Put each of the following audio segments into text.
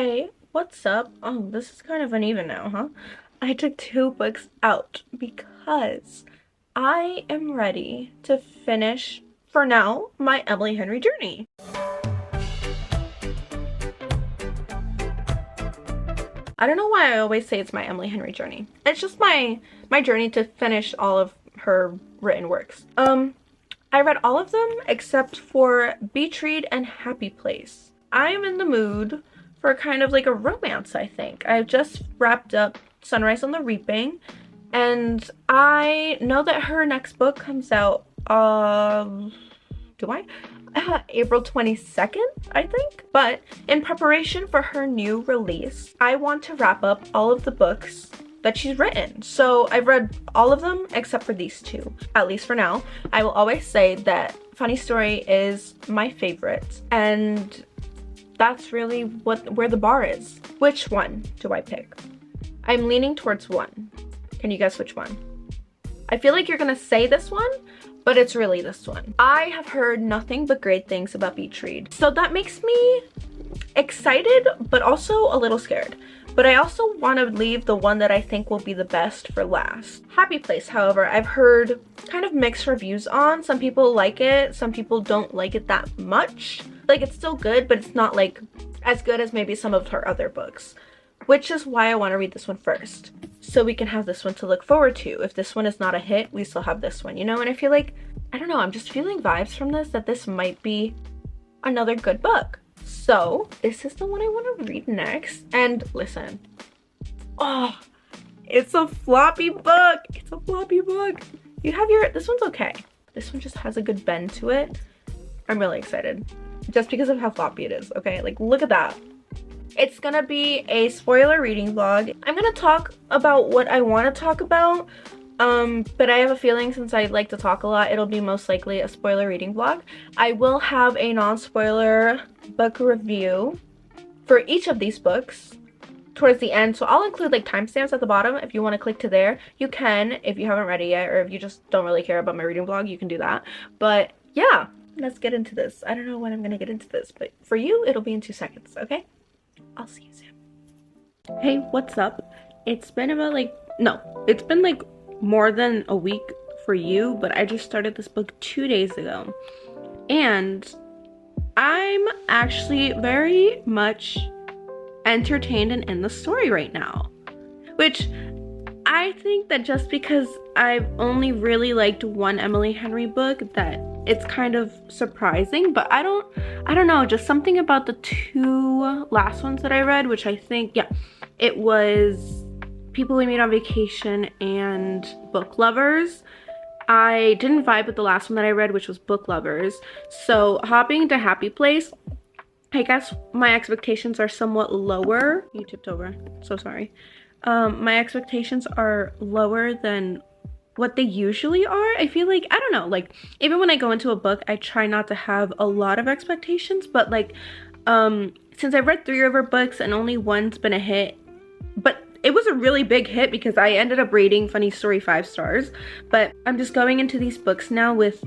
Hey, what's up? Oh, this is kind of uneven now, huh? I took 2 books out because I am ready to finish, for now, my Emily Henry journey. I don't know why I always say it's my Emily Henry journey. It's just my journey to finish all of her written works. I read all of them except for Beach Read and Happy Place. I am in the mood for kind of like a romance, I think. I've just wrapped up Sunrise on the Reaping, and I know that her next book comes out, April 22nd, I think. But in preparation for her new release, I want to wrap up all of the books that she's written. So I've read all of them except for these 2, at least for now. I will always say that Funny Story is my favorite, and that's really where the bar is. Which one do I pick? I'm leaning towards one. Can you guess which one? I feel like you're gonna say this one, but it's really this one. I have heard nothing but great things about Beach Read, so that makes me excited but also a little scared. But I also want to leave the one that I think will be the best for last. Happy Place, however, I've heard kind of mixed reviews on. Some people like it, some people don't like it that much. Like, it's still good, but it's not like as good as maybe some of her other books, which is why I want to read this one first, so we can have this one to look forward to. If this one is not a hit, we still have this one, you know? And I feel like, I don't know, I'm just feeling vibes from this that this might be another good book. So this is the one I want to read next. And listen, oh, it's a floppy book. It's a floppy book. You have this one's okay. This one just has a good bend to it. I'm really excited just because of how floppy it is. Okay, like look at that. It's gonna be a spoiler reading vlog. I'm gonna talk about what I want to talk about. But I have a feeling since I like to talk a lot, it'll be most likely a spoiler reading vlog. I will have a non-spoiler book review for each of these books towards the end. So I'll include like timestamps at the bottom. If you want to click to there, you can. If you haven't read it yet, or if you just don't really care about my reading vlog, you can do that. But yeah, let's get into this. I don't know when I'm gonna get into this, but for you, it'll be in 2 seconds, okay? I'll see you soon. Hey, what's up? It's been about it's been like more than a week for you, but I just started this book 2 days ago, and I'm actually very much entertained and in the story right now, which I think that just because I've only really liked one Emily Henry book, that it's kind of surprising. But I don't know, just something about the 2 last ones that I read, which I think, yeah, it was People We Meet on Vacation and Book Lovers. I didn't vibe with the last one that I read, which was Book Lovers. So hopping to Happy Place, I guess my expectations are somewhat lower. You tipped over, so sorry. My expectations are lower than what they usually are. I feel like, I don't know, like even when I go into a book, I try not to have a lot of expectations, but like since I've read 3 of her books and only one's been a hit, but it was a really big hit because I ended up rating Funny Story 5 stars. But I'm just going into these books now with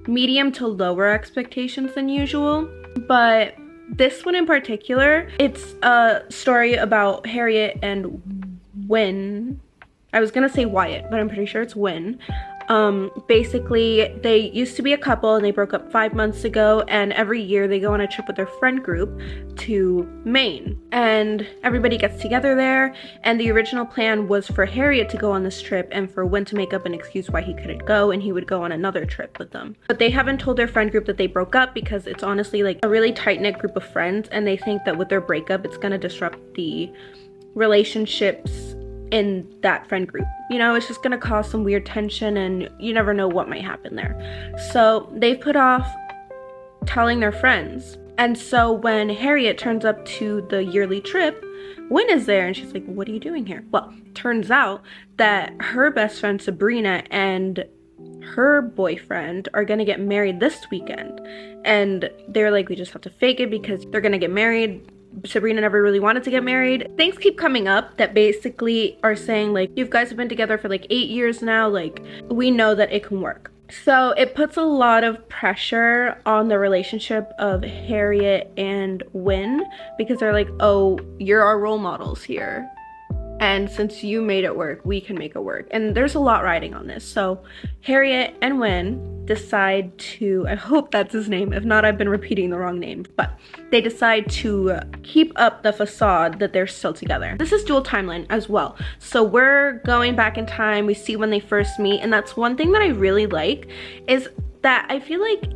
medium to lower expectations than usual. But this one in particular, it's a story about Harriet and Wynne. I was gonna say Wyatt, but I'm pretty sure it's Wynne. Basically, they used to be a couple and they broke up 5 months ago, and every year they go on a trip with their friend group to Maine, and everybody gets together there. And the original plan was for Harriet to go on this trip and for Wynne to make up an excuse why he couldn't go, and he would go on another trip with them. But they haven't told their friend group that they broke up because it's honestly like a really tight-knit group of friends, and they think that with their breakup it's gonna disrupt the relationships in that friend group. You know, it's just gonna cause some weird tension, and you never know what might happen there. So they've put off telling their friends. And so when Harriet turns up to the yearly trip, Wynne is there, and she's like, what are you doing here? Well, turns out that her best friend Sabrina and her boyfriend are gonna get married this weekend. And they're like, we just have to fake it because they're gonna get married. Sabrina never really wanted to get married. Things keep coming up that basically are saying like, you guys have been together for like 8 years now, like we know that it can work. So it puts a lot of pressure on the relationship of Harriet and Win, because they're like, oh, you're our role models here. And since you made it work, we can make it work. And there's a lot riding on this. So Harriet and Win decide to, I hope that's his name. If not, I've been repeating the wrong name. But they decide to keep up the facade that they're still together. This is dual timeline as well. So we're going back in time. We see when they first meet. And that's one thing that I really like, is that I feel like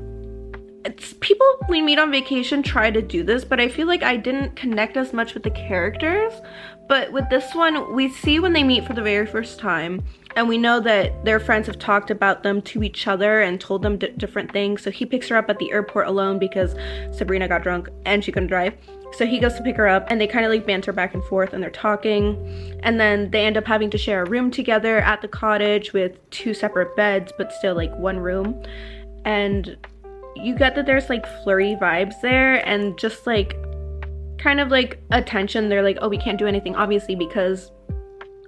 people we meet on vacation try to do this, but I feel like I didn't connect as much with the characters. But with this one, we see when they meet for the very first time, and we know that their friends have talked about them to each other and told them different things. So he picks her up at the airport alone because Sabrina got drunk and she couldn't drive. So he goes to pick her up, and they kind of like banter back and forth, and they're talking, and then they end up having to share a room together at the cottage with 2 separate beds, but still like one room. And you get that there's like flirty vibes there, and just like kind of like a tension. They're like, oh, we can't do anything obviously because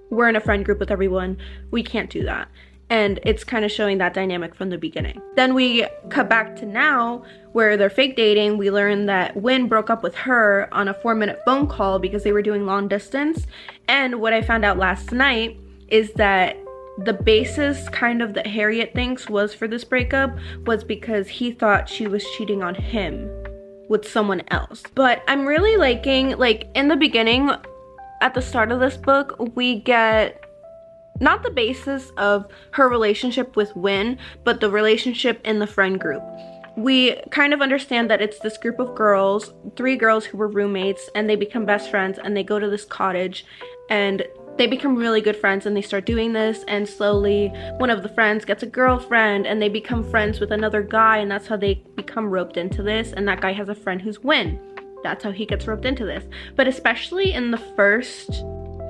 we're in a friend group with everyone, we can't do that. And it's kind of showing that dynamic from the beginning. Then we cut back to now where they're fake dating. We learn that Win broke up with her on a 4-minute phone call because they were doing long distance. And what I found out last night is that the basis kind of that Harriet thinks was for this breakup was because he thought she was cheating on him with someone else. But I'm really liking, like, in the beginning, at the start of this book, we get not the basis of her relationship with Win, but the relationship in the friend group. We kind of understand that it's this group of girls, 3 girls who were roommates, and they become best friends, and they go to this cottage, and they become really good friends, and they start doing this, and slowly one of the friends gets a girlfriend, and they become friends with another guy, and that's how they become roped into this. And that guy has a friend who's Win. That's how he gets roped into this. But especially in the first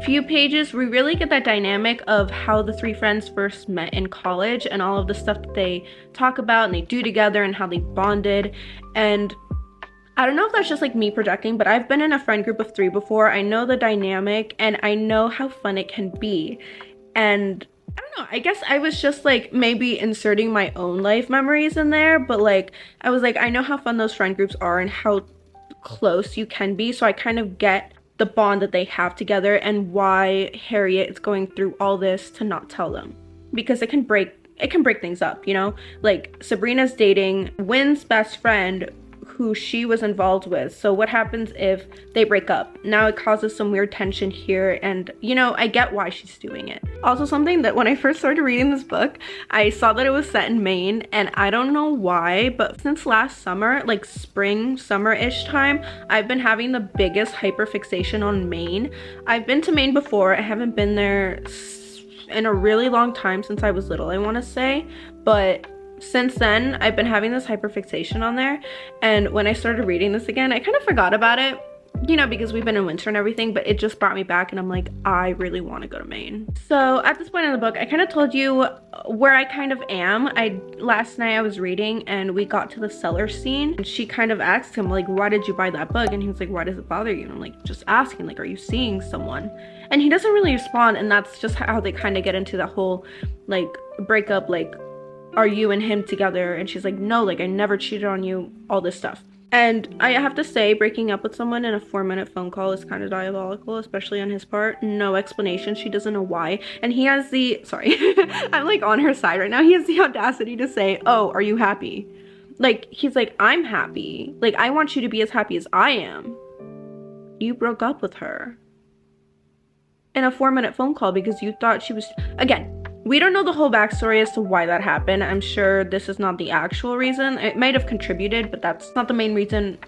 few pages, we really get that dynamic of how the 3 friends first met in college, and all of the stuff that they talk about and they do together, and how they bonded. And I don't know if that's just like me projecting, but I've been in a friend group of 3 before. I know the dynamic, and I know how fun it can be. And I don't know, I guess I was just like maybe inserting my own life memories in there, but like I was like, I know how fun those friend groups are and how close you can be. So I kind of get the bond that they have together, and why Harriet is going through all this to not tell them, because it can break things up, you know? Like Sabrina's dating Win's best friend, who she was involved with. So what happens if they break up? Now it causes some weird tension here, and you know, I get why she's doing it. Also, something that when I first started reading this book, I saw that it was set in Maine, and I don't know why, but since last summer, like spring, summer-ish time, I've been having the biggest hyperfixation on Maine. I've been to Maine before. I haven't been there in a really long time, since I was little, I want to say, but since then I've been having this hyperfixation on there. And when I started reading this again, I kind of forgot about it, you know, because we've been in winter and everything, but it just brought me back, and I'm like, I really want to go to Maine. So at this point in the book, I kind of told you where I kind of am. Last night I was reading, and we got to the cellar scene, and she kind of asked him like, why did you buy that book? And he was like, why does it bother you? And I'm like, just asking, like, are you seeing someone? And he doesn't really respond, and that's just how they kind of get into that whole like breakup, like, are you and him together? And she's like, no, like I never cheated on you, all this stuff. And I have to say, breaking up with someone in a 4-minute phone call is kind of diabolical, especially on his part. No explanation. She doesn't know why. And he has the, sorry, I'm like on her side right now. He has the audacity to say, oh, are you happy? Like, he's like, I'm happy. Like, I want you to be as happy as I am. You broke up with her in a 4-minute phone call because you thought she was, again, we don't know the whole backstory as to why that happened. I'm sure this is not the actual reason. It might have contributed, but that's not the main reason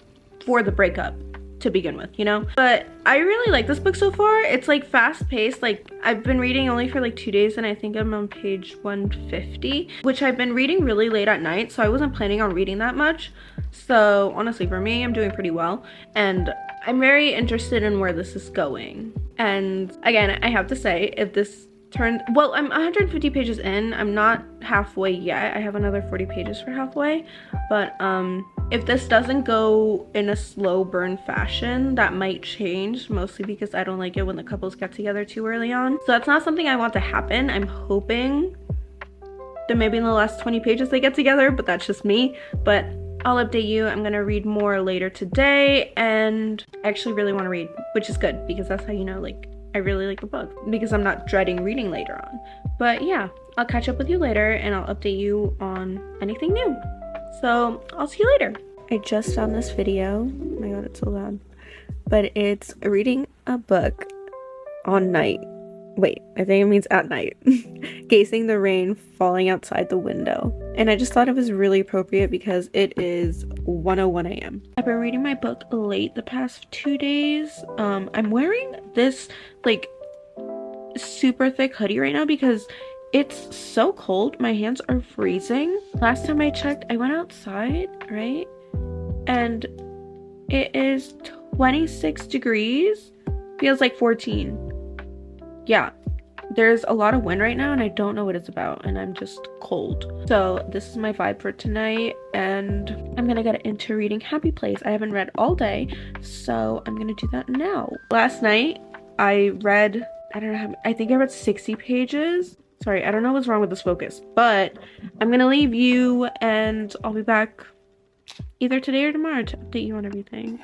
for the breakup to begin with, you know? But I really like this book so far. It's like fast paced. Like, I've been reading only for like 2 days, and I think I'm on page 150, which I've been reading really late at night, so I wasn't planning on reading that much. So honestly, for me, I'm doing pretty well, and I'm very interested in where this is going. And again, I have to say, if this well, I'm 150 pages in. I'm not halfway yet. I have another 40 pages for halfway. But if this doesn't go in a slow burn fashion, that might change, mostly because I don't like it when the couples get together too early on. So that's not something I want to happen. I'm hoping Then maybe in the last 20 pages they get together, but that's just me. But I'll update you. I'm gonna read more later today, and I actually really want to read, which is good because that's how you know like I really like the book, because I'm not dreading reading later on. But yeah, I'll catch up with you later and I'll update you on anything new. So I'll see you later. I just found this video. Oh my god, it's so loud. But it's reading a book on night. Wait, I think it means at night. Gazing the rain falling outside the window. And I just thought it was really appropriate because it is 1:01 a.m. I've been reading my book late the past 2 days. I'm wearing this like super thick hoodie right now because it's so cold. My hands are freezing. Last time I checked, I went outside, right? And it is 26 degrees. Feels like 14. Yeah, there's a lot of wind right now and I don't know what it's about and I'm just cold. So this is my vibe for tonight and I'm gonna get into reading Happy Place. I haven't read all day, so I'm gonna do that now. Last night I read, I think I read 60 pages. Sorry, I don't know what's wrong with this focus, but I'm gonna leave you and I'll be back either today or tomorrow to update you on everything.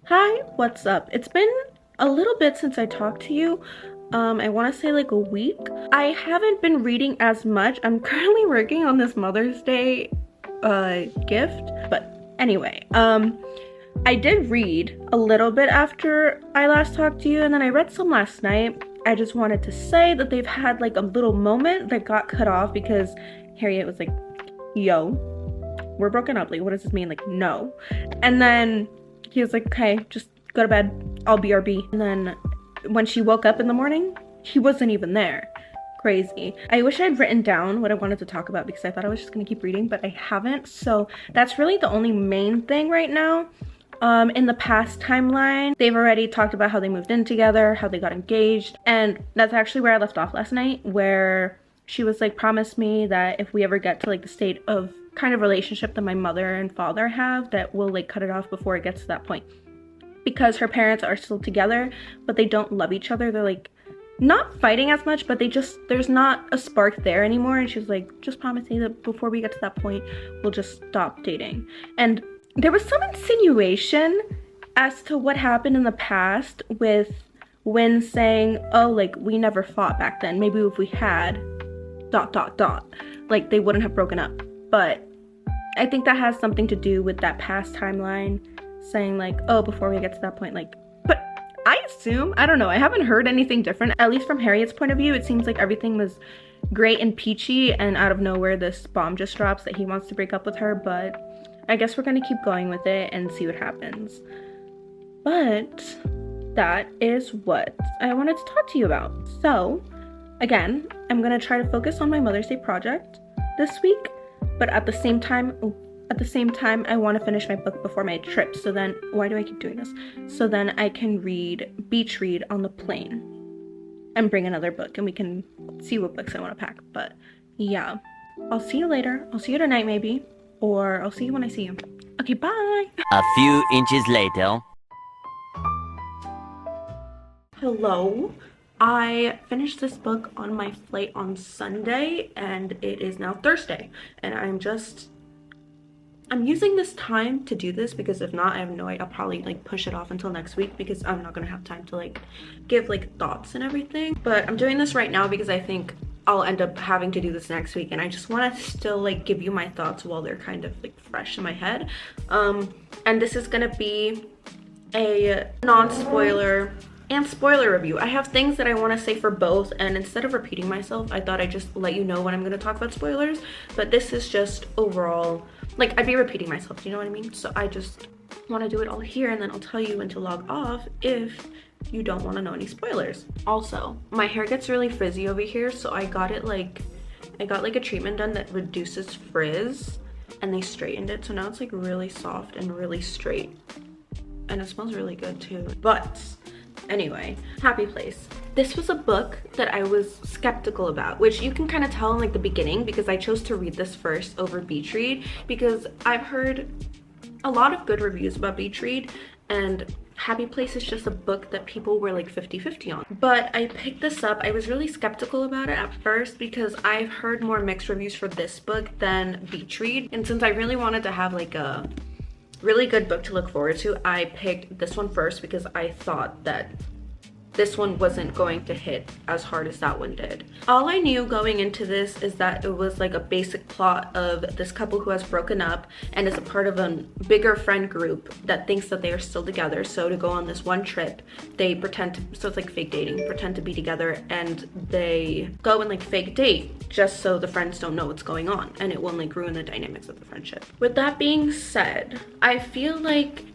Hi, what's up? It's been a little bit since I talked to you. I want to say like a week. I haven't been reading as much. I'm currently working on this Mother's Day gift, but anyway, I did read a little bit after I last talked to you, and then I read some last night. I just wanted to say that they've had like a little moment that got cut off because Harriet was like, yo, we're broken up, like what does this mean? Like, no. And then he was like, okay, just go to bed, I'll BRB. And then when she woke up in the morning, he wasn't even there. Crazy. I wish I'd written down what I wanted to talk about because I thought I was just gonna keep reading, but I haven't. So that's really the only main thing right now. In the past timeline, they've already talked about how they moved in together, how they got engaged, and that's actually where I left off last night, where she was like, promise me that if we ever get to like the state of kind of relationship that my mother and father have, that we'll like cut it off before it gets to that point. Because her parents are still together, but they don't love each other. They're like not fighting as much, but there's not a spark there anymore. And she was like, just promise me that before we get to that point, we'll just stop dating. And there was some insinuation as to what happened in the past with Win saying, oh, like we never fought back then. Maybe if we had ... like they wouldn't have broken up. But I think that has something to do with that past timeline saying like, oh, before we get to that point, like, but I assume, I don't know, I haven't heard anything different. At least from Harriet's point of view, it seems like everything was great and peachy, and out of nowhere this bomb just drops that he wants to break up with her. But I guess we're gonna keep going with it and see what happens. But that is what I wanted to talk to you about. So again, I'm gonna try to focus on my Mother's Day project this week, but at the same time I want to finish my book before my trip. So then, why do I keep doing this? So then I can beach read on the plane and bring another book, and we can see what books I want to pack. But yeah, I'll see you later. I'll see you tonight maybe, or I'll see you when I see you. Okay, bye. A few inches later. Hello. I finished this book on my flight on Sunday, and it is now Thursday, and I'm using this time to do this because if not, I have no idea. I'll probably like push it off until next week because I'm not gonna have time to like give like thoughts and everything. But I'm doing this right now because I think I'll end up having to do this next week, and I just want to still like give you my thoughts while they're kind of like fresh in my head. And this is gonna be a non-spoiler and spoiler review. I have things that I want to say for both, and instead of repeating myself, I thought I'd just let you know when I'm going to talk about spoilers. But this is just overall, like, I'd be repeating myself, you know what I mean? So I just want to do it all here, and then I'll tell you when to log off if you don't want to know any spoilers. Also, my hair gets really frizzy over here, so I got like a treatment done that reduces frizz, and they straightened it, so now it's like really soft and really straight, and it smells really good too. But Anyway, Happy Place. This was a book that I was skeptical about, which you can kind of tell in like the beginning because I chose to read this first over Beach Read because I've heard a lot of good reviews about Beach Read, and Happy Place is just a book that people were like 50-50 on. But I picked this up. I was really skeptical about it at first because I've heard more mixed reviews for this book than Beach Read. And since I really wanted to have like a really good book to look forward to, I picked this one first because I thought that this one wasn't going to hit as hard as that one did. All I knew going into this is that it was like a basic plot of this couple who has broken up and is a part of a bigger friend group that thinks that they are still together. So to go on this one trip, they pretend to, so it's like fake dating, pretend to be together, and they go and like fake date just so the friends don't know what's going on, and it won't like ruin the dynamics of the friendship. With that being said, I feel like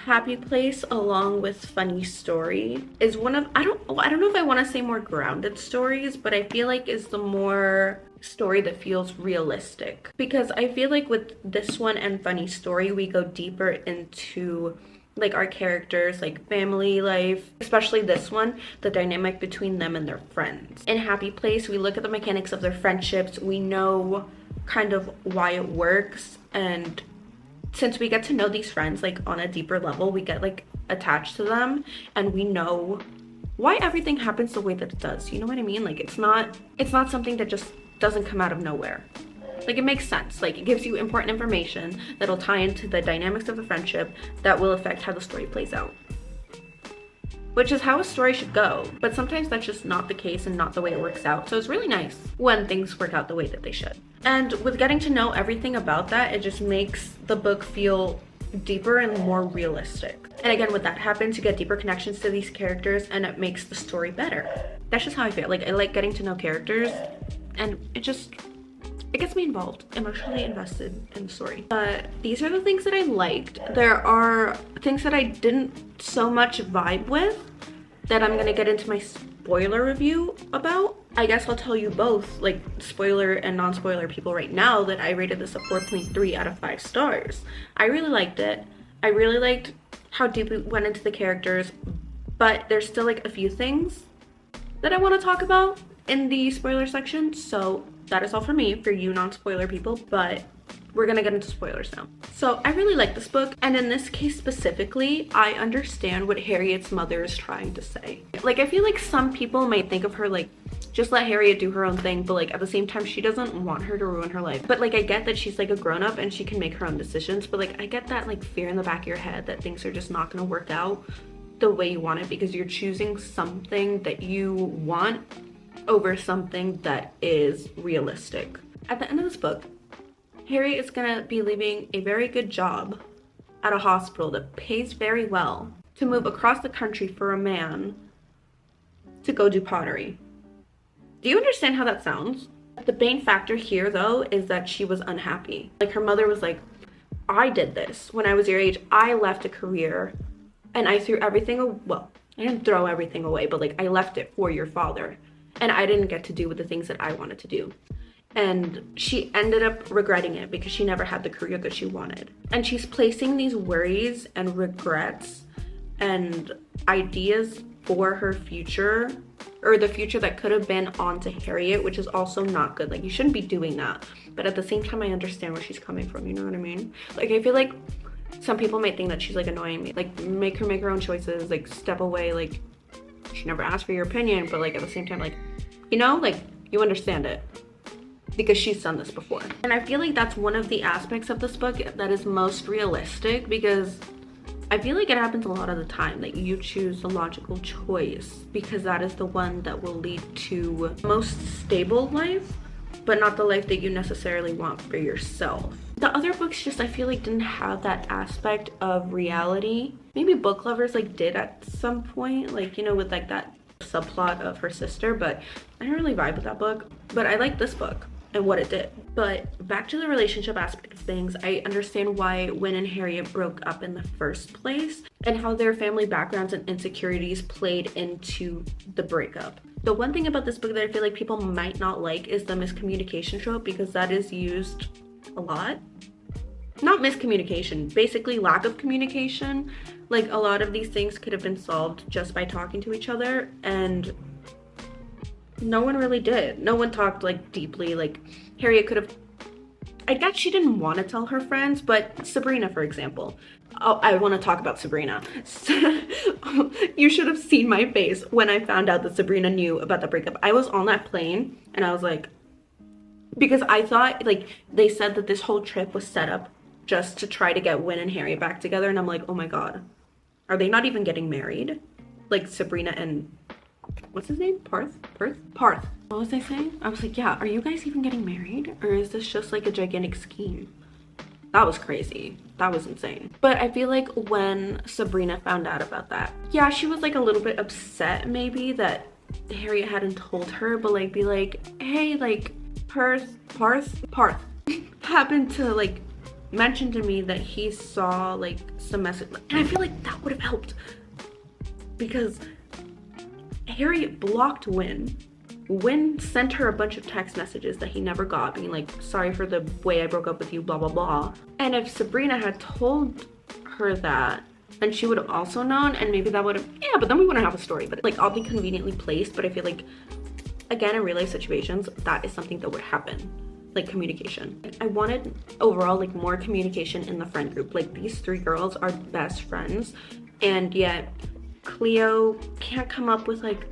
Happy Place along with Funny Story is one of, I don't know if I want to say more grounded stories, but I feel like is the more story that feels realistic, because I feel like with this one and Funny Story we go deeper into like our characters, like family life, especially this one, the dynamic between them and their friends. In Happy Place we look at the mechanics of their friendships, we know kind of why it works, and since we get to know these friends like on a deeper level, we get like attached to them and we know why everything happens the way that it does. You know what I mean? Like it's not something that just doesn't come out of nowhere. Like it makes sense. Like it gives you important information that'll tie into the dynamics of the friendship that will affect how the story plays out. Which is how a story should go, but sometimes that's just not the case and not the way it works out. So it's really nice when things work out the way that they should. And with getting to know everything about that, it just makes the book feel deeper and more realistic. And again, when that happens, you get deeper connections to these characters and it makes the story better. That's just how I feel. Like I like getting to know characters and it gets me involved, emotionally invested in the story. These are the things that I liked. There are things that I didn't so much vibe with that I'm gonna get into my spoiler review about. I guess I'll tell you both, like spoiler and non-spoiler people right now, that I rated this a 4.3 out of 5 stars. I really liked it. I really liked how deep it went into the characters, but there's still like a few things that I want to talk about in the spoiler section. So that is all for me, for you non-spoiler people, but we're gonna get into spoilers now. So I really like this book, and in this case specifically, I understand what Harriet's mother is trying to say. Like I feel like some people might think of her like, just let Harriet do her own thing, but like at the same time, she doesn't want her to ruin her life. But like I get that she's like a grown-up and she can make her own decisions, but like I get that like fear in the back of your head that things are just not gonna work out the way you want it because you're choosing something that you want over something that is realistic. At the end of this book, Harriet is gonna be leaving a very good job at a hospital that pays very well to move across the country for a man to go do pottery. Do you understand how that sounds? The main factor here though is that she was unhappy. Like her mother was like, I did this when I was your age. I left a career and I threw everything, well, I didn't throw everything away, but like I left it for your father. And I didn't get to do with the things that I wanted to do. And she ended up regretting it because she never had the career that she wanted. And she's placing these worries and regrets and ideas for her future, or the future that could have been, onto Harriet, which is also not good. Like you shouldn't be doing that. But at the same time, I understand where she's coming from, you know what I mean? Like I feel like some people might think that she's like annoying me. Like make her make her own choices, like step away, like she never asked for your opinion, but like at the same time, like, you know, like you understand it because she's done this before. And I feel like that's one of the aspects of this book that is most realistic, because I feel like it happens a lot of the time that you choose the logical choice because that is the one that will lead to most stable life, but not the life that you necessarily want for yourself. The other books just, I feel like, didn't have that aspect of reality. Maybe Book Lovers like did at some point, like, you know, with like that subplot of her sister, but I didn't really vibe with that book. But I like this book and what it did. But back to the relationship aspect of things, I understand why Win and Harriet broke up in the first place and how their family backgrounds and insecurities played into the breakup. The one thing about this book that I feel like people might not like is the miscommunication trope, because that is used a lot. not miscommunication, basically lack of communication. Like, a lot of these things could have been solved just by talking to each other, and no one really did. No one talked like deeply. Like, Harriet could have, I guess she didn't want to tell her friends, but Sabrina, for example. Oh, I want to talk about Sabrina. You should have seen my face when I found out that Sabrina knew about the breakup. I was on that plane and I was like, because I thought, like, they said that this whole trip was set up just to try to get Wynn and Harriet back together, and I'm like, oh my god, are they not even getting married? Like, Sabrina and what's his name? Parth? Parth. What was I saying? I was like, yeah, are you guys even getting married? Or is this just like a gigantic scheme? That was crazy. That was insane. But I feel like when Sabrina found out about that, yeah, she was like a little bit upset maybe that Harriet hadn't told her, but like be like, hey, like Parth happened to like mention to me that he saw like some message. And I feel like that would have helped, because Harriet blocked Wynn. Wynn sent her a bunch of text messages that he never got, being like, sorry for the way I broke up with you, blah, blah, blah. And if Sabrina had told her that, then she would have also known, and maybe that would have, yeah, but then we wouldn't have a story. But like, oddly conveniently placed, but I feel like, again, in real life situations, that is something that would happen. Like, communication. I wanted overall like more communication in the friend group. Like, these three girls are best friends, and yet Cleo can't come up with like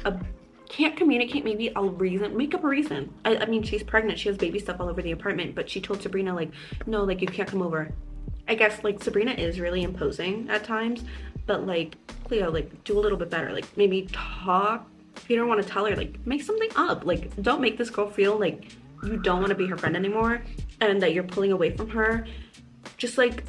can't communicate maybe a reason, make up a reason. I mean, she's pregnant, she has baby stuff all over the apartment, but she told Sabrina like, no, like you can't come over. I guess like Sabrina is really imposing at times, but like Cleo, like do a little bit better. Like maybe talk, if you don't want to tell her, like make something up. Like, don't make this girl feel like you don't want to be her friend anymore and that you're pulling away from her. Just like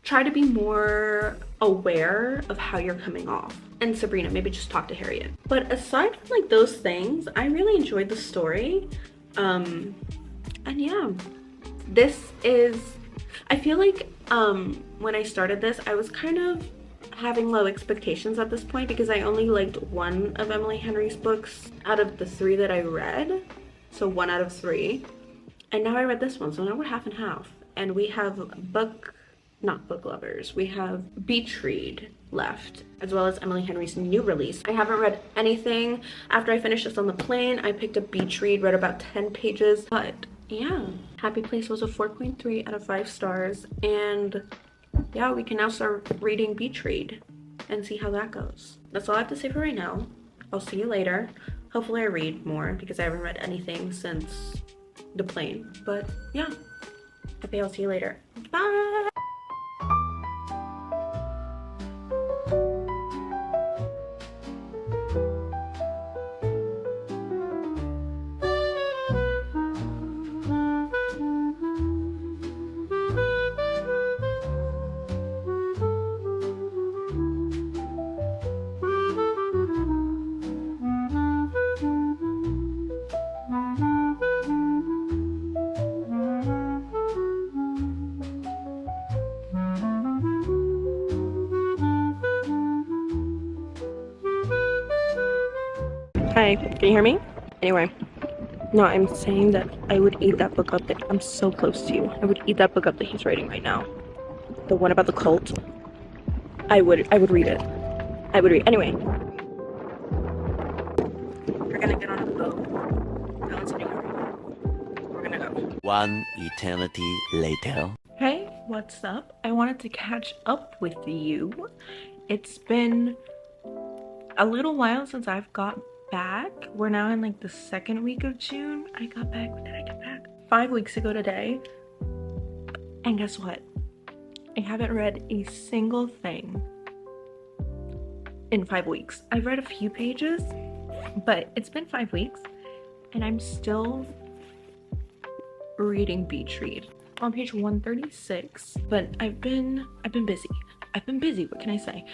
try to be more aware of how you're coming off. And Sabrina, maybe just talk to Harriet. But aside from like those things, I really enjoyed the story. And yeah, this is, I feel like when I started this, I was kind of having low expectations at this point because I only liked one of Emily Henry's books out of the three that I read. So 1 out of 3. And now I read this one, so now we're half and half. And we have not book lovers, we have Beach Read left, as well as Emily Henry's new release. I haven't read anything. After I finished this on the plane, I picked up Beach Read, read about 10 pages, but yeah, Happy Place was a 4.3 out of 5 stars, and yeah, we can now start reading Beach Read and see how that goes. That's all I have to say for right now. I'll see you later. Hopefully I read more because I haven't read anything since the plane, but yeah, okay, I'll see you later. Bye! Hi, can you hear me? Anyway, no, I'm saying that I would eat that book up that I'm so close to you. I would eat that book up that he's writing right now. The one about the cult. I would read it. I would read. Anyway. We're gonna get on a boat. No one's anywhere right now. We're gonna go. One eternity later. Hey, what's up? I wanted to catch up with you. It's been a little while since I've got back. We're now in like the 2nd week of June. I got back, when did I get back? 5 weeks ago today. And guess what? I haven't read a single thing in 5 weeks. I've read a few pages, but it's been 5 weeks and I'm still reading Beach Read. On page 136, but I've been busy. What can I say?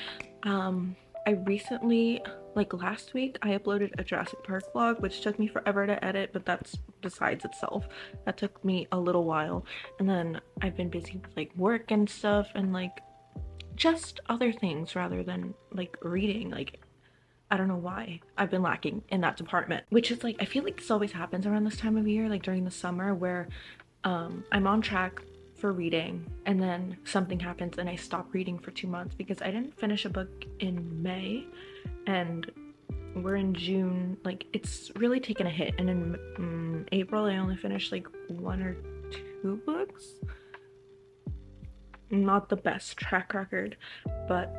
I recently, like last week, I uploaded a Jurassic Park vlog, which took me forever to edit, but that's besides itself. That took me a little while. And then I've been busy with like work and stuff and like just other things rather than like reading. Like, I don't know why I've been lacking in that department, which is like, I feel like this always happens around this time of year, like during the summer, where I'm on track for reading, and then something happens and I stop reading for 2 months because I didn't finish a book in May and we're in June. Like, it's really taken a hit, and in April I only finished like 1 or 2 books. Not the best track record, but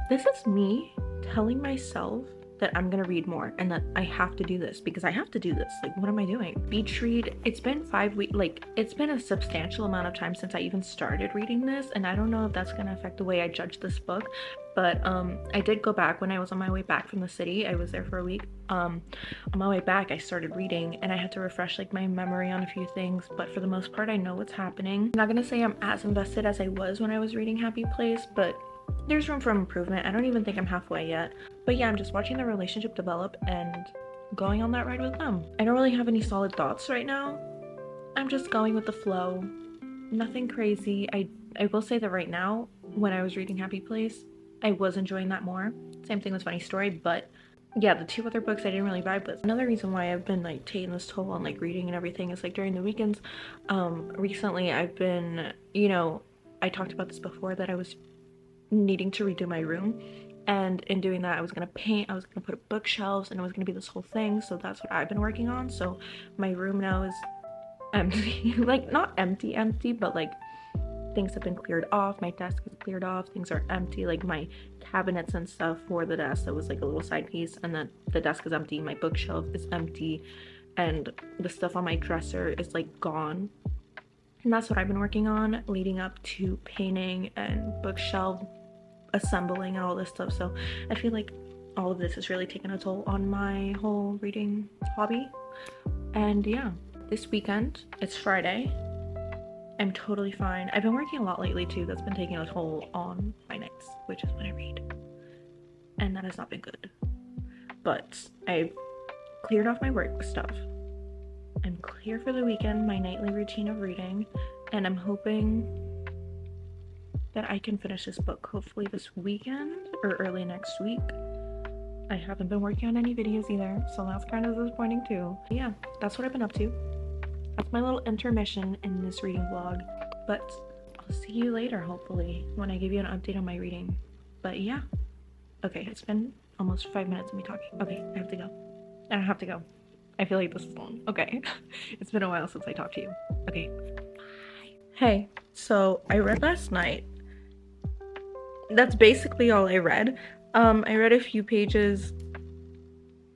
this is me telling myself that I'm gonna read more and that I have to do this because I have to do this. Like, what am I doing? Beach read. It's been 5 weeks. Like, it's been a substantial amount of time since I even started reading this, and I don't know if that's gonna affect the way I judge this book, but I did go back when I was on my way back from the city. I was there for a week. On my way back I started reading and I had to refresh like my memory on a few things, but for the most part I know what's happening. I'm not gonna say I'm as invested as I was when I was reading Happy Place, but there's room for improvement. I don't even think I'm halfway yet. But yeah, I'm just watching the relationship develop and going on that ride with them. I don't really have any solid thoughts right now. I'm just going with the flow. Nothing crazy. I will say that right now, when I was reading Happy Place, I was enjoying that more. Same thing with Funny Story, but yeah, the 2 other books I didn't really vibe with. Another reason why I've been like taking this toll on like reading and everything is like during the weekends. Recently I've been, you know, I talked about this before, that I was needing to redo my room, and in doing that I was gonna paint, I was gonna put up bookshelves, and it was gonna be this whole thing. So that's what I've been working on. So my room now is empty. Like, not empty, but like things have been cleared off. My desk is cleared off, things are empty, like my cabinets and stuff for the desk that was like a little side piece, and then the desk is empty, my bookshelf is empty, and the stuff on my dresser is like gone. And that's what I've been working on leading up to painting and bookshelf assembling and all this stuff. So I feel like all of this has really taken a toll on my whole reading hobby. And yeah, this weekend, it's Friday, I'm totally fine. I've been working a lot lately too. That's been taking a toll on my nights, which is when I read, and that has not been good. But I cleared off my work stuff. I'm clear for the weekend, my nightly routine of reading, and I'm hoping that I can finish this book hopefully this weekend or early next week. I haven't been working on any videos either, so that's kind of disappointing too. But yeah, that's what I've been up to. That's my little intermission in this reading vlog, but I'll see you later hopefully when I give you an update on my reading. But yeah, okay, it's been almost 5 minutes of me talking. Okay, I have to go. I have to go. I feel like this is long. Okay, it's been a while since I talked to you. Okay, bye. Hey, so I read last night. That's basically all I read. I read a few pages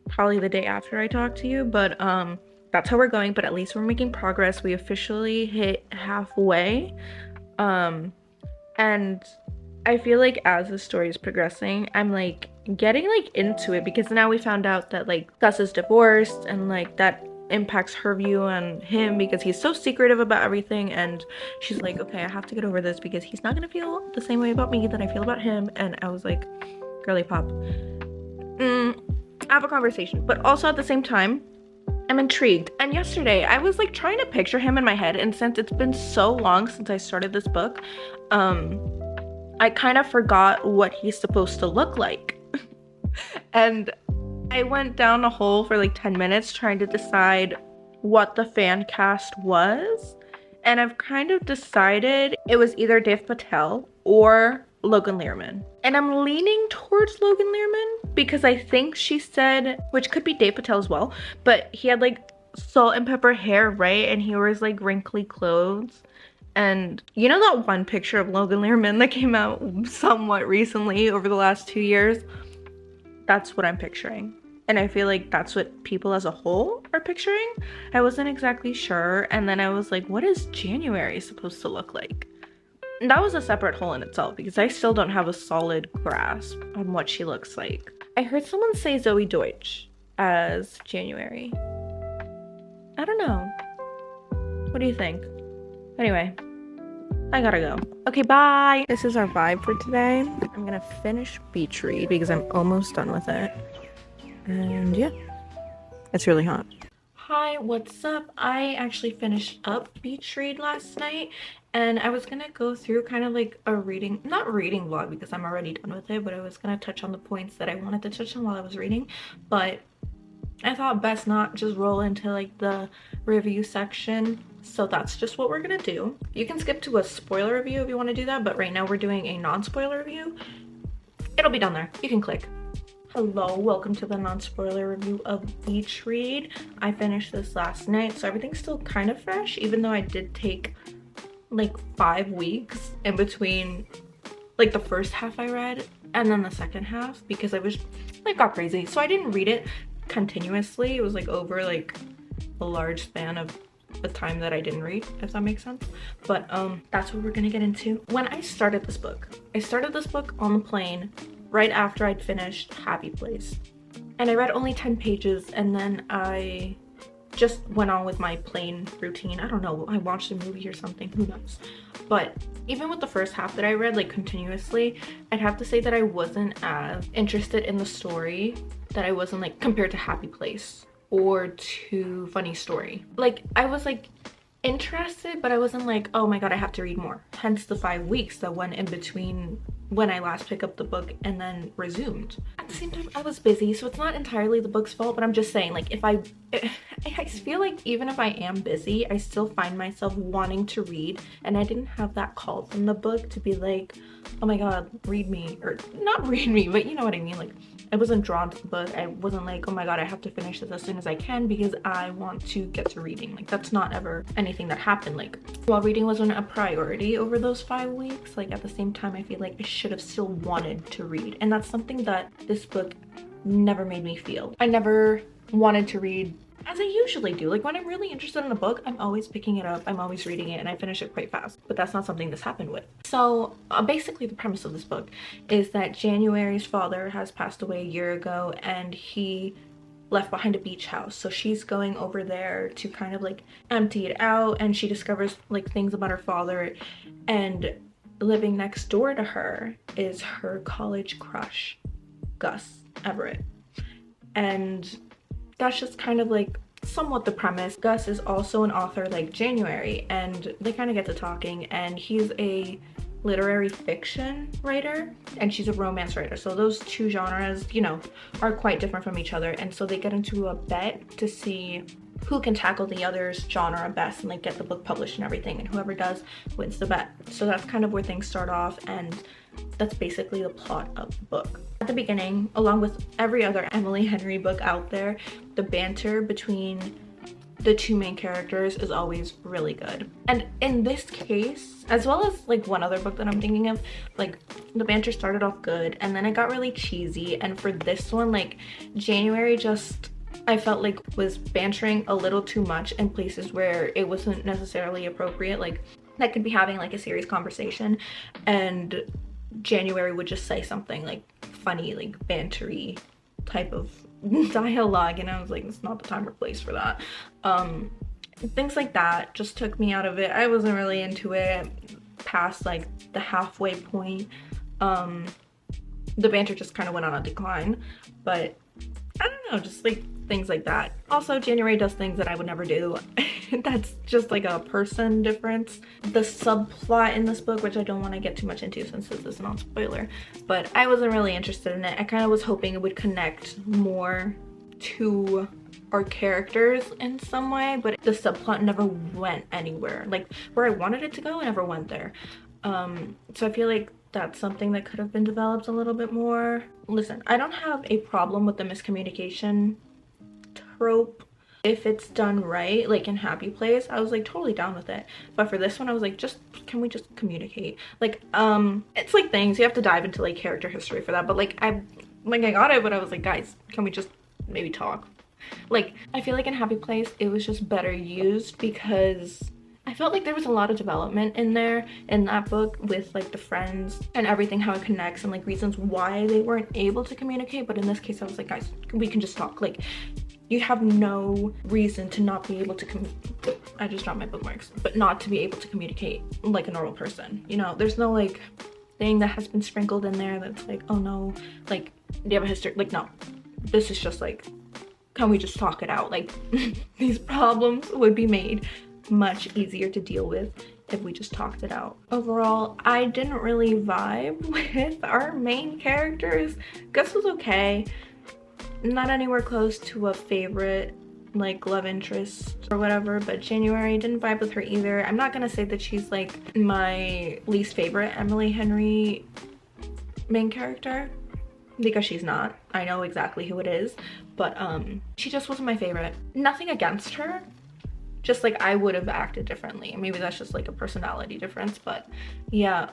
probably the day after I talked to you, but that's how we're going. But at least we're making progress. We officially hit halfway, and I feel like as the story is progressing, I'm like getting like into it, because now we found out that like Gus is divorced, and like that impacts her view on him because he's so secretive about everything. And she's like, okay, I have to get over this because he's not gonna feel the same way about me that I feel about him. And I was like, girly pop, have a conversation. But also at the same time, I'm intrigued. And yesterday I was like trying to picture him in my head, and since it's been so long since I started this book, I kind of forgot what he's supposed to look like. And I went down a hole for like 10 minutes trying to decide what the fan cast was, and I've kind of decided it was either Dev Patel or Logan Lerman. And I'm leaning towards Logan Lerman because I think she said, which could be Dev Patel as well, but he had like salt and pepper hair, right? And he wears like wrinkly clothes. And you know that one picture of Logan Lerman that came out somewhat recently over the last 2 years? That's what I'm picturing. And I feel like that's what people as a whole are picturing. I wasn't exactly sure. And then I was like, what is January supposed to look like? And that was a separate hole in itself because I still don't have a solid grasp on what she looks like. I heard someone say Zoe Deutsch as January. I don't know. What do you think? Anyway, I gotta go. Okay, bye. This is our vibe for today. I'm gonna finish Beach Read because I'm almost done with it. And yeah, it's really hot. Hi, what's up? I actually finished up Beach Read last night, and I was gonna go through kind of like a reading, not reading vlog because I'm already done with it, but I was gonna touch on the points that I wanted to touch on while I was reading, but I thought best not just roll into like the review section So that's just what we're gonna do. You can skip to a spoiler review if you want to do that, but right now we're doing a non-spoiler review. It'll be down there. You can click. Hello, welcome to the non-spoiler review of Beach Read. I finished this last night, so everything's still kind of fresh, even though I did take like 5 weeks in between like the first half I read and then the second half, because I was like got crazy. So I didn't read it continuously. It was like over like a large span of the time that I didn't read, if that makes sense. But that's what we're gonna get into. When I started this book on the plane right after I'd finished Happy Place, and I read only 10 pages, and then I just went on with my plane routine. I don't know, I watched a movie or something, who knows. But even with the first half that I read like continuously, I'd have to say that I wasn't as interested in the story that I wasn't like compared to Happy Place or to Funny Story. Like I was like interested, but I wasn't like, oh my god, I have to read more. Hence the 5 weeks that went in between when I last picked up the book and then resumed. At the same time, I was busy, so it's not entirely the book's fault, but I'm just saying, like, I feel like even if I am busy, I still find myself wanting to read, and I didn't have that call from the book to be like, oh my god, read me, or not read me, but you know what I mean. Like, I wasn't drawn to the book. I wasn't like, oh my god, I have to finish this as soon as I can because I want to get to reading. Like, that's not ever anything that happened. Like, while reading wasn't a priority over those 5 weeks, like at the same time, I feel like I should have still wanted to read. And that's something that this book never made me feel. I never wanted to read as I usually do. Like when I'm really interested in a book, I'm always picking it up, I'm always reading it, and I finish it quite fast. But that's not something this happened with. So basically the premise of this book is that January's father has passed away a year ago, and he left behind a beach house. So she's going over there to kind of like empty it out, and she discovers like things about her father, and living next door to her is her college crush, Gus Everett. And that's just kind of like somewhat the premise. Gus is also an author like January, and they kind of get to talking, and he's a literary fiction writer and she's a romance writer. So those two genres, you know, are quite different from each other, and so they get into a bet to see who can tackle the other's genre best and like get the book published and everything, and whoever does wins the bet. So that's kind of where things start off, and that's basically the plot of the book. At the beginning, along with every other Emily Henry book out there, the banter between the two main characters is always really good. And in this case, as well as like one other book that I'm thinking of, like the banter started off good and then it got really cheesy. And for this one, like January just, I felt like was bantering a little too much in places where it wasn't necessarily appropriate. Like that could be having like a serious conversation and January would just say something like funny, like bantery type of dialogue, and I was like, it's not the time or place for that. Things like that just took me out of it. I wasn't really into it past like the halfway point. The banter just kind of went on a decline, but I don't know, just like things like that. Also, January does things that I would never do. That's just like a person difference. The subplot in this book, which I don't want to get too much into since this is not spoiler, but I wasn't really interested in it. I kind of was hoping it would connect more to our characters in some way, but the subplot never went anywhere. Like where I wanted it to go, it never went there. So I feel like that's something that could have been developed a little bit more. Listen, I don't have a problem with the miscommunication trope if it's done right. Like in Happy Place, I was like totally down with it, but for this one I was like, just can we just communicate? Like it's like things you have to dive into like character history for that, but like I got it, but I was like, guys, can we just maybe talk? Like I feel like in Happy Place it was just better used because I felt like there was a lot of development in there in that book with like the friends and everything, how it connects and like reasons why they weren't able to communicate. But in this case I was like, guys, we can just talk. Like you have no reason to not be able to I just dropped my bookmarks, but not to be able to communicate like a normal person. You know, there's no like thing that has been sprinkled in there that's like, oh no, like do you have a history? Like no, this is just like, can we just talk it out? Like these problems would be made much easier to deal with if we just talked it out. Overall, I didn't really vibe with our main characters. Gus was okay, not anywhere close to a favorite like love interest or whatever, but January didn't vibe with her either. I'm not gonna say that she's like my least favorite Emily Henry main character, because she's not. I know exactly who it is, but she just wasn't my favorite. Nothing against her, just like I would have acted differently. Maybe that's just like a personality difference, but yeah.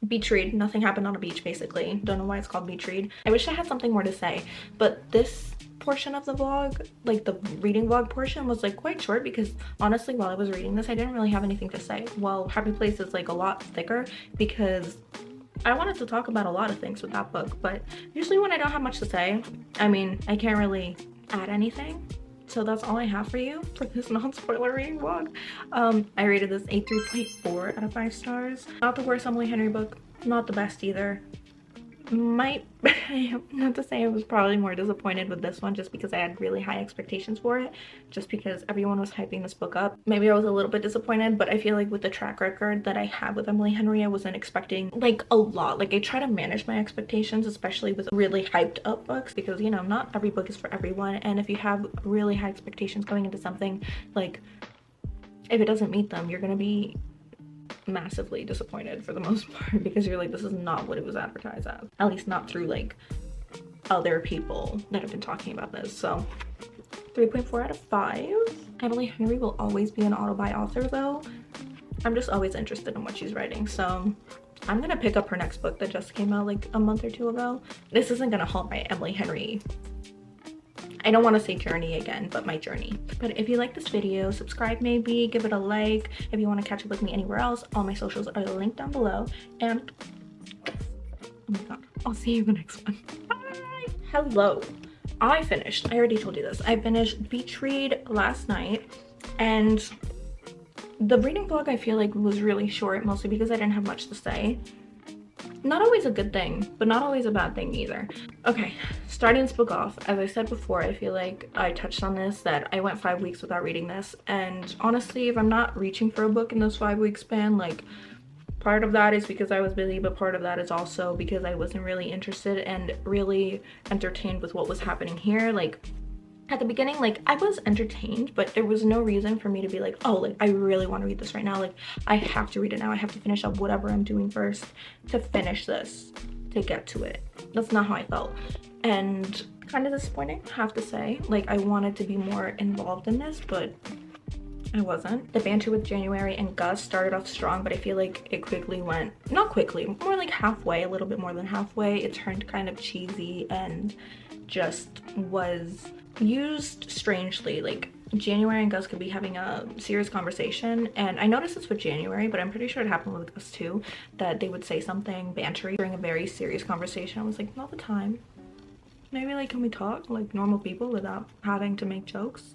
Beach read. Nothing happened on a beach, basically. Don't know why it's called beach read. I wish I had something more to say, but this portion of the vlog, like the reading vlog portion, was like quite short because honestly, while I was reading this, I didn't really have anything to say. Well, Happy Place is like a lot thicker because I wanted to talk about a lot of things with that book, but usually when I don't have much to say, I mean, I can't really add anything. So that's all I have for you for this non-spoiler reading vlog. I rated this a 3.4 out of 5 stars. Not the worst Emily Henry book, not the best either. I have to say I was probably more disappointed with this one just because I had really high expectations for it, just because everyone was hyping this book up. Maybe I was a little bit disappointed, but I feel like with the track record that I have with Emily Henry, I wasn't expecting like a lot. Like I try to manage my expectations, especially with really hyped up books, because you know, not every book is for everyone, and if you have really high expectations going into something, like if it doesn't meet them, you're gonna be massively disappointed for the most part, because you're like, this is not what it was advertised as, at least not through like other people that have been talking about this. So 3.4 out of 5. Emily Henry will always be an auto-buy author though. I'm just always interested in what she's writing, so I'm gonna pick up her next book that just came out like a month or two ago. This isn't gonna halt my Emily Henry, I don't want to say journey again, but my journey. But if you like this video, subscribe maybe, give it a like. If you want to catch up with me anywhere else, all my socials are linked down below. And oh my god, I'll see you in the next one. Bye! Hello. I already told you this. I finished Beach Read last night, and the reading vlog I feel like was really short, mostly because I didn't have much to say. Not always a good thing, but not always a bad thing either. Okay, starting this book off, as I said before, I feel like I touched on this, that I went 5 weeks without reading this, and honestly, if I'm not reaching for a book in this 5-week span, like part of that is because I was busy, but part of that is also because I wasn't really interested and really entertained with what was happening here. Like at the beginning, like I was entertained, but there was no reason for me to be like, oh, like I really want to read this right now, like I have to read it now, I have to finish up whatever I'm doing first to finish this, to get to it. That's not how I felt, and kind of disappointing, I have to say. Like I wanted to be more involved in this, but I wasn't. The banter with January and Gus started off strong, but I feel like it quickly went, not quickly, more like halfway, a little bit more than halfway, it turned kind of cheesy and just was used strangely. Like January and Gus could be having a serious conversation, and I noticed this with January, but I'm pretty sure it happened with Gus too, that they would say something bantery during a very serious conversation. I was like, not the time. Maybe like, can we talk like normal people without having to make jokes?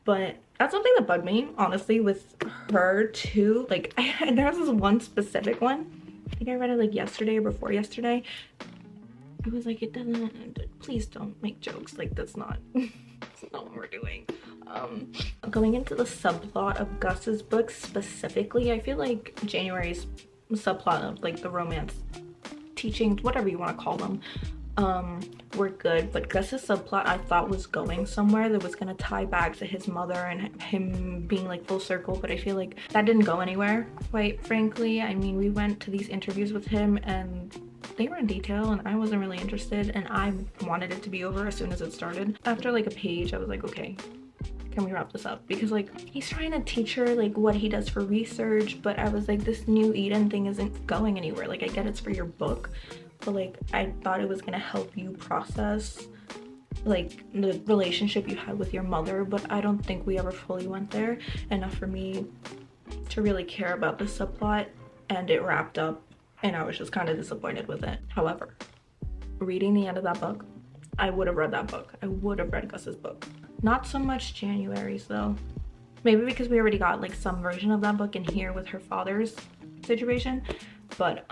But that's something that bugged me, honestly, with her too. Like there's this one specific one, I think I read it like yesterday or before yesterday. I was like, it doesn't, please don't make jokes, like that's not what we're doing. Going into the subplot of Gus's book specifically, I feel like January's subplot of like the romance teachings, whatever you want to call them, were good, but Gus's subplot I thought was going somewhere that was gonna tie back to his mother and him being like full circle, but I feel like that didn't go anywhere, quite frankly. I mean, we went to these interviews with him and they were in detail and I wasn't really interested, and I wanted it to be over as soon as it started. After like a page, I was like, okay, can we wrap this up? Because like he's trying to teach her like what he does for research, but I was like, this New Eden thing isn't going anywhere. Like I get it's for your book, but like I thought it was gonna help you process like the relationship you had with your mother, but I don't think we ever fully went there enough for me to really care about the subplot, and it wrapped up and I was just kind of disappointed with it. However, reading the end of that book, I would have read that book. I would have read Gus's book. Not so much January's though. Maybe because we already got like some version of that book in here with her father's situation, but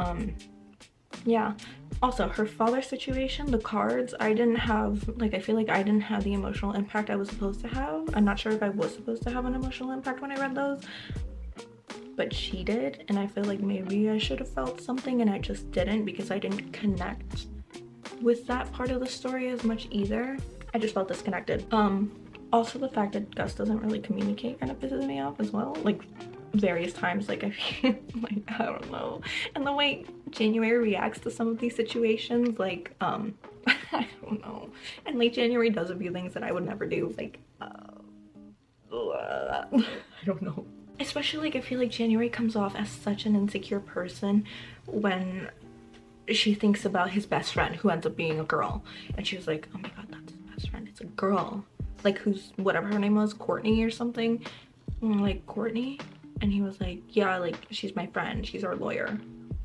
yeah. Also, her father's situation, the cards, I didn't have, like, I feel like I didn't have the emotional impact I was supposed to have. I'm not sure if I was supposed to have an emotional impact when I read those, but she did, and I feel like maybe I should have felt something and I just didn't because I didn't connect with that part of the story as much either. I just felt disconnected. Also the fact that Gus doesn't really communicate kind of pisses me off as well. Like various times, like I feel like, I don't know. And the way January reacts to some of these situations, like I don't know. And like January does a few things that I would never do, like I don't know. Especially like I feel like January comes off as such an insecure person when she thinks about his best friend who ends up being a girl, and she was like, oh my god, that's his best friend, it's a girl, like who's whatever her name was, Courtney or something, like Courtney. And he was like, yeah, like she's my friend, she's our lawyer.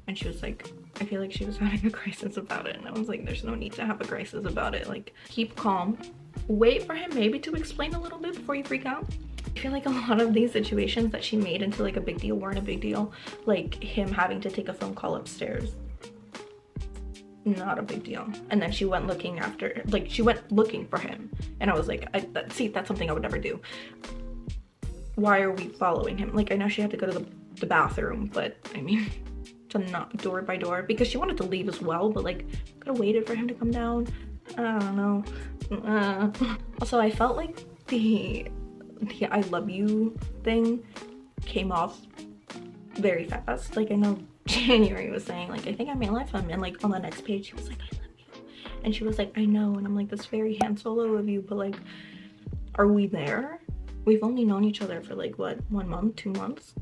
And she was like, I feel like she was having a crisis about it. And I was like, there's no need to have a crisis about it. Like, keep calm, wait for him maybe to explain a little bit before you freak out. I feel like a lot of these situations that she made into like a big deal weren't a big deal. Like him having to take a phone call upstairs, not a big deal. And then she went looking after, like she went looking for him, and I was like, see, that's something I would never do. Why are we following him? Like I know she had to go to the bathroom, but I mean, to knock door by door, because she wanted to leave as well, but like could have waited for him to come down. I don't know. Also, I felt like the I love you thing came off very fast. Like I know January was saying like, I think I love him, and like on the next page she was like, I love you, and she was like, I know. And I'm like, that's very Han Solo of you, but like, are we there? We've only known each other for like what, 1 month, 2 months,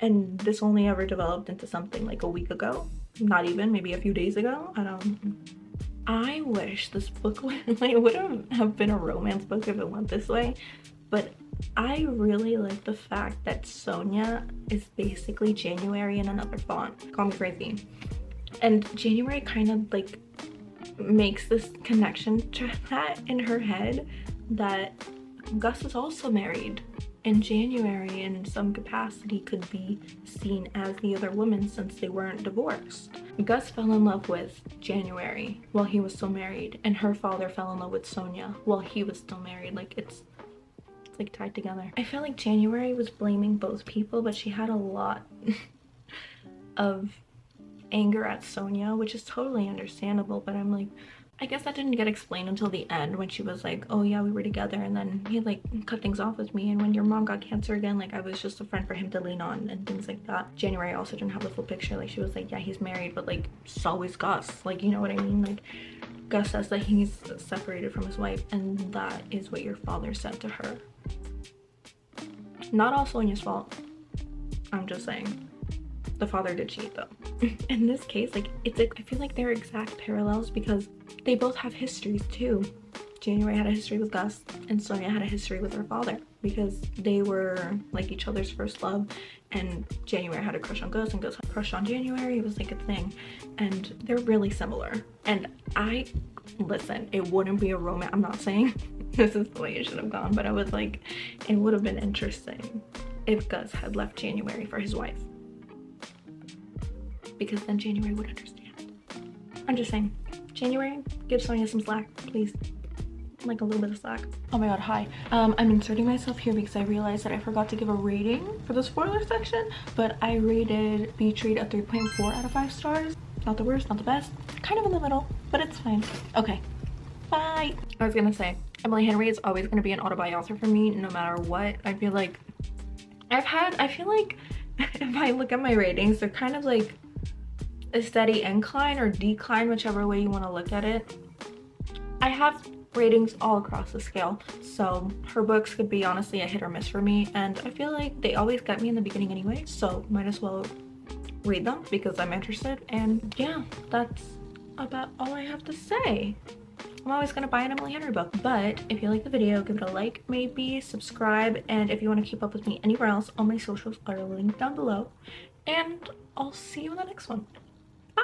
and this only ever developed into something like a week ago, not even, maybe a few days ago. I wish this book would have been a romance book if it went this way, but I really like the fact that Sonia is basically January in another font. Call me crazy. And January kind of like makes this connection to that in her head, that Gus is also married, and January in some capacity could be seen as the other woman since they weren't divorced. Gus fell in love with January while he was still married, and her father fell in love with Sonia while he was still married. Like it's like tied together. I feel like January was blaming both people, but she had a lot of anger at Sonia, which is totally understandable, but I'm like, I guess that didn't get explained until the end when she was like, oh yeah, we were together, and then he like cut things off with me, and when your mom got cancer again, like I was just a friend for him to lean on and things like that. January also didn't have the full picture. Like she was like, yeah, he's married, but like so is Gus, like, you know what I mean? Like Gus says that he's separated from his wife, and that is what your father said to her. Not all Sonia's fault, I'm just saying. The father did cheat though. In this case, like it's like, I feel like they're exact parallels because they both have histories too. January had a history with Gus, and Sonia had a history with her father because they were like each other's first love, and January had a crush on Gus and Gus had a crush on January. It was like a thing, and they're really similar. And listen, it wouldn't be a romance. I'm not saying this is the way it should have gone, but I was like, it would have been interesting if Gus had left January for his wife, because then January would understand. I'm just saying, January, give Sonia some slack, please. Like a little bit of slack. Oh my god, hi. I'm inserting myself here because I realized that I forgot to give a rating for the spoiler section, but I rated Beach Read a 3.4 out of 5 stars. Not the worst, not the best. Kind of in the middle, but it's fine. Okay, bye. I was gonna say, Emily Henry is always gonna be an auto-buy author for me, no matter what. I feel like if I look at my ratings, they're kind of like a steady incline or decline, whichever way you want to look at it. I have ratings all across the scale, so her books could be honestly a hit or miss for me, and I feel like they always get me in the beginning anyway, so might as well read them because I'm interested. And yeah, that's about all I have to say. I'm always gonna buy an Emily Henry book, but if you like the video, give it a like, maybe subscribe, and if you want to keep up with me anywhere else, all my socials are linked down below, and I'll see you in the next one. Bye.